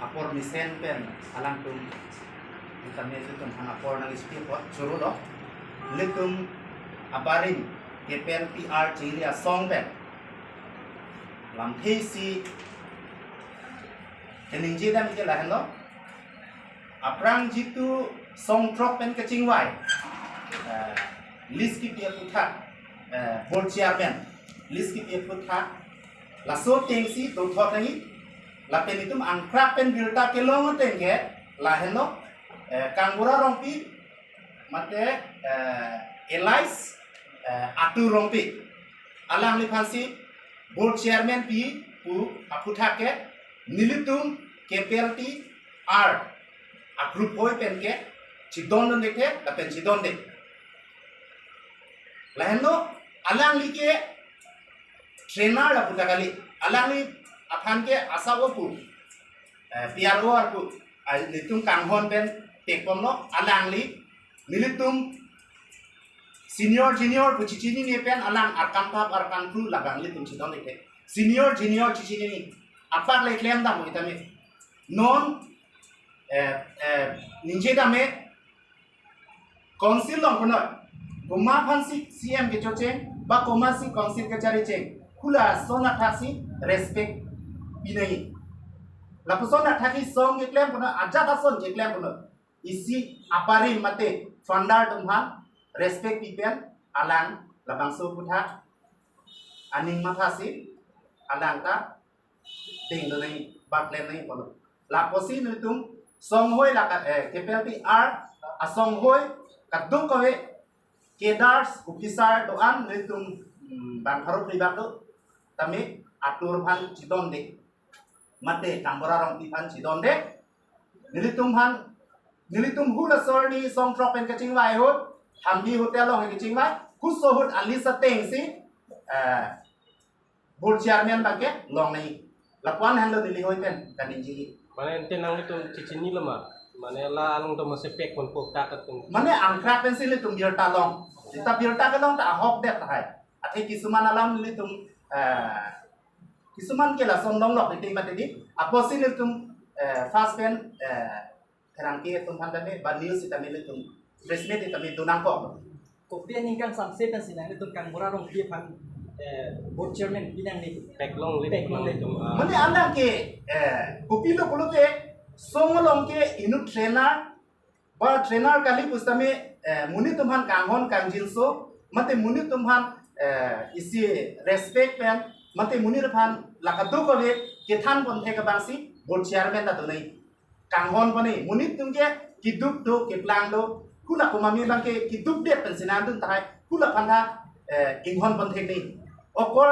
apor misen pen alang tum kami itu tum hang apor nang ispi pot suru lo letum aparin kepen PR cilia song pen lam thesi keninji dam ke lahan lo aprang jitu song trok pen kecing wai list ki pia putha board chairman list ki pia putha laso tengsi to thotangi la pen itu angkrak pen bilta kelong tengke lahan lo kanggura rompi mate elais atu rompi alang lipansi board chairman pi pu aputha ke nilitum kepelti r approve hoy pen ke chidon deke la pen chidon de lahan lo alang like trainer la puta kali alang li aphan ke asawo pu PRO aku litum kanghon pen tekpom no alang li nilitum senior junior pu chichini ni pen alang arkan pap arkan kru lagang litum chidon deke senior junior chichini ni apak le claim da mo itame non ninje da me council long kono goma phansi CM ke choche ba komasi council ke chari che kula sona thasi respect binai la pusona thaki song ke claim kono aja da son ke claim kono isi apari mate founder tumha respect people alang labang so putha aning mathasi alang ta ting nai ba claim nai kono la posi nutum song hoi la ka kepelti r a song hoi kadung ko he kedars officer do an nutum bang haru pribak do tami atur phan chidon de mate tambora rong pi phan chidon de nilitum hu la sorni song drop en kaching wai ho thambi hotel lo he kaching wai khu so hut ali sa teng si board chairman bangke long nai lakwan han lo dili hoi pen kanin ji Mana ente nang itu cicini lama, mana la alung tu masih pek pun pokta ketung. Mana angkrak pensil itu biar talong, kita biar talong tak hok deh tahai. Atai kisuman alam itu kisuman kela sondong lok itu mati di. Aposin itu fast pen kerangki itu hantar ni banil sita milik itu resmi itu milik tunang kok. Kopian ni kan sampai dan sinar itu kan murah rong dia pan board chairman binang ni Pek long itu. Mana anda ke kopi lo kalau ke songolong ke inu trainer ba trainer kali pustame muni tumhan kanghon kangjinso mate muni tumhan isi respect pen mate muni rphan lakadu ko le kethan pon the ka bangsi board chairman ta tunai kanghon pone muni tumke kiduk do keplang do kula komami bangke kiduk de pensinan dun tai kula phana inghon pon the ni okor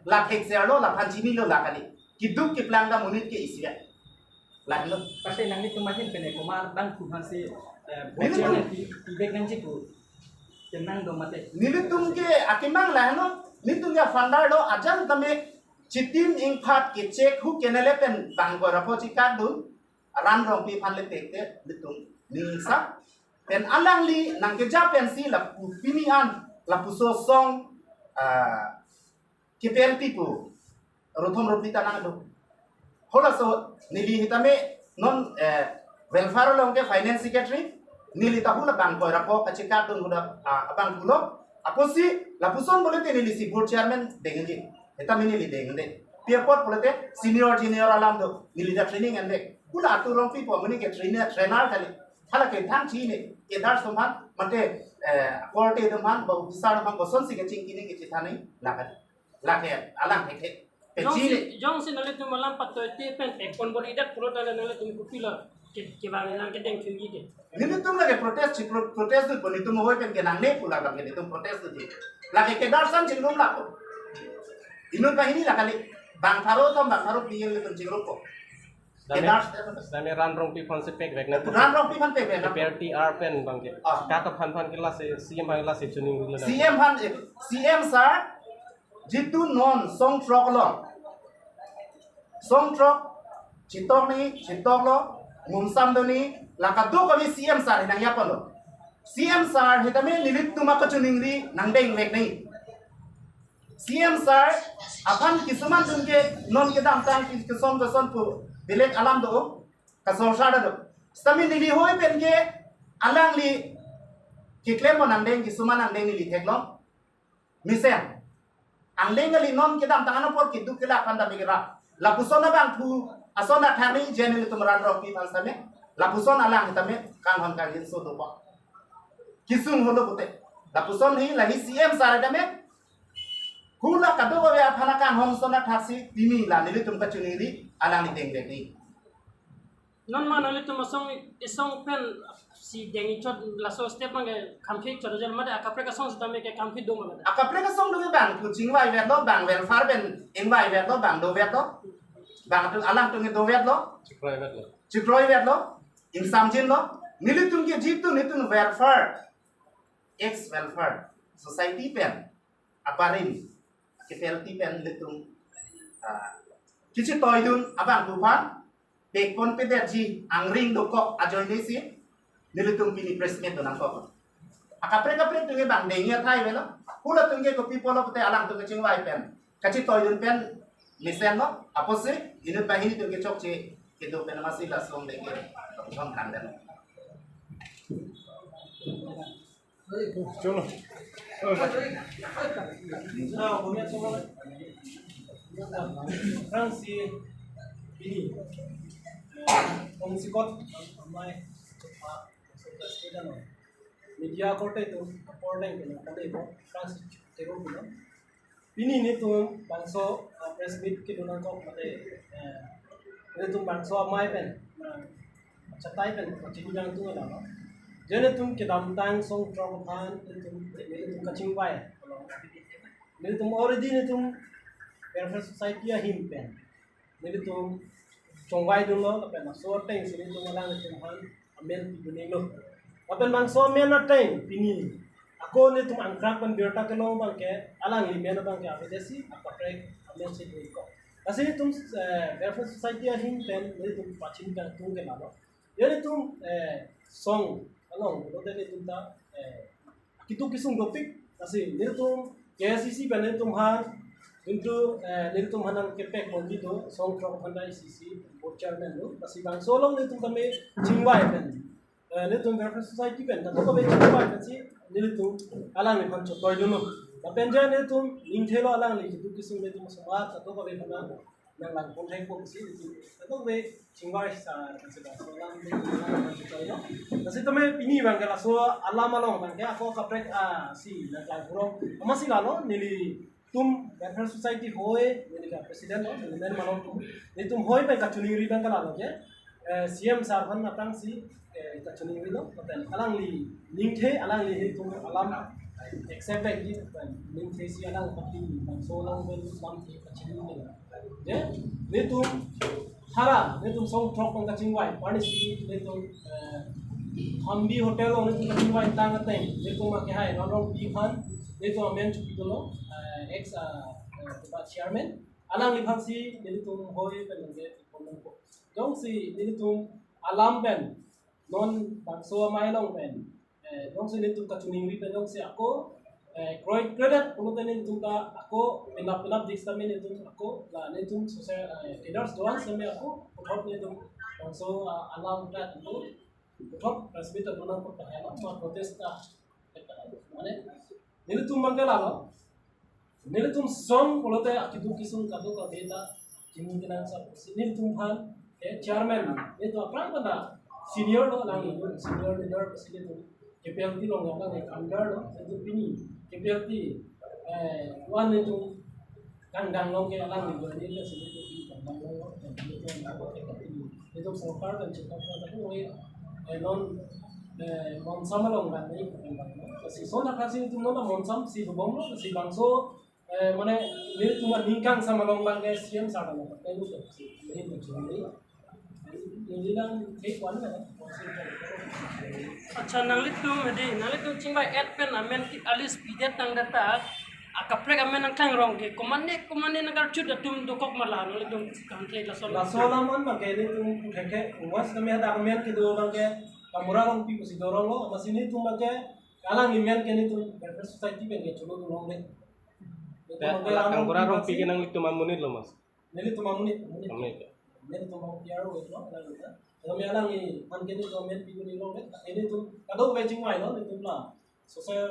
la thek zero la phan chini lo la kali kiduk keplang da muni ke isi lain lo pasti nang itu macam kene komar bang kuhan si board chairman tibek nang ciku tenang do mate nilitum ke akimang lain lo nitum ya founder lo ajan tame chitin ingphat ke check hu kenele pen bang ko rapo chikat dun ran rong pi phan le tek te litum ningsa pen alang li nang ke ja pen si la pini an la puso song ke pen tipu rothom ropita nang do hola so nili hitame non welfare long ke finance secretary nili tahula bang ko rapo chikat dun huda abang pulo aposi la puson bolete nili si board chairman dengenji eta nili dengende piapot bolete senior junior alam do nili da training ande kula atu rong pi po mani ke trainer kali hala ke thang chi ne ke dar somhan mate korte domhan ba officer domhan boson si ke ching kini ke chithani lake alang theke Jong si nalit tu malam patoi ti pen ekon bor idak puro dala nalit tu kupila ke bang nang ke deng kyugi de. Nili tum lage protest tu poni tum hoy pen ke nang ne pula bang ke tum protest tu lage ke darsan chingrum la ko inu kahini la kali bang tharo piyel tum chingrum ko ke dars Dan ran rong pi pon sepek vek na. ran rong pi man pe be PR pen bangke. Kata pan kelas CM kelas tuning dulu. CM sir jitu non song trok chitok lo ngumsam do ni lakadu ko ni CM sir nang yapan lo CM sir hitame nilit tuma ko chuning ri nang deng vek nei CM sir akan kisuman tunke non kedam tang kisom keson pu bilek alam do kasol sada do stami nili hoy pen ke alang li kiklem mon andeng kisuman andeng li teklom misem andeng li non kedam tang anapor kidu kila kanda mikira lapusona bang pu asona thani jeneli tumran roki pansame lapuson alang hitame kan hon kan yin so do pa kisung holo pute lapuson hi lahi CM sar dame hula kado ba ya phana kan hon sona thasi timi la nili tum ka chuniri alang ni deng deng ni non ma nale tu masong isong pen si dengi chot la so step mang kampi chot jel made akapre ka song stame ke kampi do made akapre ka song do bang ku chingwai vet lo bang vel far ben enwai vet lo bang do vet lo bang tu alang tu ngi do vet lo private lo chikroi vet lo in samjin lo nili tum ke jip tu nitun welfare ex welfare society pen aparin ke felti pen litung kichi toy dun abang tu pan pek pon pederji angring dokok ajoy desi nilitung pini presiden donang kok akapre kapre tunge bang dengia thai velo hula tunge ko people of te alang tunge chingwai pen kachi toy dun pen listen lo apose inut bahini tunge chokche kedo pen masila song de ke thon kan den cholo Nah, punya semua. Fransi ini. Pengsikot amai sudah media kote itu reporting kena kade itu Fransi tero kena. Ini tuh bangso press meet ke dunan kok mate. Ini tuh bangso amai pen. Catai pen macam yang tuh ada. Jadi tuh ke dalam tang song trong pan itu kacing pai. Jadi tuh origin itu welfare society ya himpen. Jadi tuh congwai dulu tapi nak so teng sini tuh malang itu pan amen pini lo. Tapi bang so amen na teng pini. Aku ni tuh angkrak pan biota ke lo bang ke alang ini mana bang ke apa desi apa prek amen sih ko. Kasi tuh welfare society ya himpen. Jadi tuh pacin kan tuh ke mana. Jadi tuh song along lo tadi tunta kitu kisung topik kasi nito KCC bane tumhan into nito tumhan kepek mondi do song from handa ICC board chairman lo kasi bang solong nito kami chingwai ben nito welfare society ben to ko be chingwai ben si nito alang ni pancho toy do no penja nito lingthelo alang ni kitu kisung nito masama to ko be pana nang lang pon thai ko si to be chingwai sa kasi ba solang ni pancho toy no kasi tame pini bang kala so alam along bang ke ako kaprek si naglang purong amasi lalo nili tum welfare society hoy nili ka president no nili malong tum ni tum hoy pe kachuni ri bang kala lo je CM sarvan atang si kachuni ri no paten alang li lingthe alang li tum alam except like ni lingthe si alang pati bang so lang ben lam thi kachuni ni je ni tum hara ni tum song trok bang kaching wai pani si ni tum Hambi hotel orang itu kami wain tang ateng, itu makai hai, orang pihak, itu amen cuci dulu, ex tempat chairman, alang lihat si, jadi tu hoi penengge, penengko, jong si, jadi tu alam pen, non bangso amai long pen, jong si itu kacuning ri pen, jong si aku, credit, kalau tadi itu aku penap di sana itu aku, lah itu sosial, leaders doang sampai aku, kalau itu bangso alam pen itu top transmitter donan ko kaya ma protesta mane nile tum mangala lo nile tum song polote akidu kisung kadu ka beta jimin dinan sa nile tum han chairman itu apran pada senior lo lang senior leader president KPLT lo ngapa ngai under lo itu pini KPLT wan itu kandang lo ke lang ni bani le sini itu kandang lo itu sarkar dan cakap tapi non monsam long kan ni si sona kasi tu nona monsam si bom lo si bangso mane ni tu ma ningkang sama long lang guys siam sa lo kan lu si ni tu ni lang take one na acha nanglit tu mede nanglit tu chingba at pen amen ki alis pidet tang data akapre amen nang tang rong ke komane nagar chud tum do kok mala nanglit tu kantle la sola mon ma ke ni tu keke umas kami ada amen ki do bang ke kamura long pi si dorong lo masini tu ma ke alang imen ke ni tu welfare society ben ke chulo long le Kang kurang rompi kenang itu mamunit loh mas. Nili tu mamunit. Mamunit. Nili tu mau piaro itu alang kita. Kalau mi alang ni kan kini tu men piku ni long ini tu kadang bencing mai no itu lah. So saya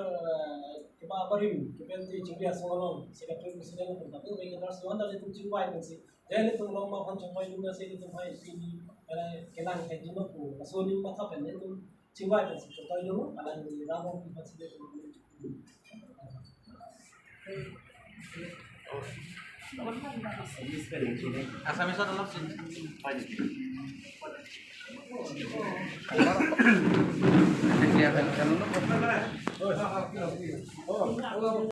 kita barim kita ti cingri asal long. Sila tu sila tu tapi begitu terus tu anda itu cingwai kan sih. Jadi tu long mau kan cingwai juga sih itu mai sini kelang kayak gini tu. So ni mata pen itu cingwai kan sih. Contoh itu alang ni ramon kita sih tu. Asam itu adalah sini. Kegiatan kalau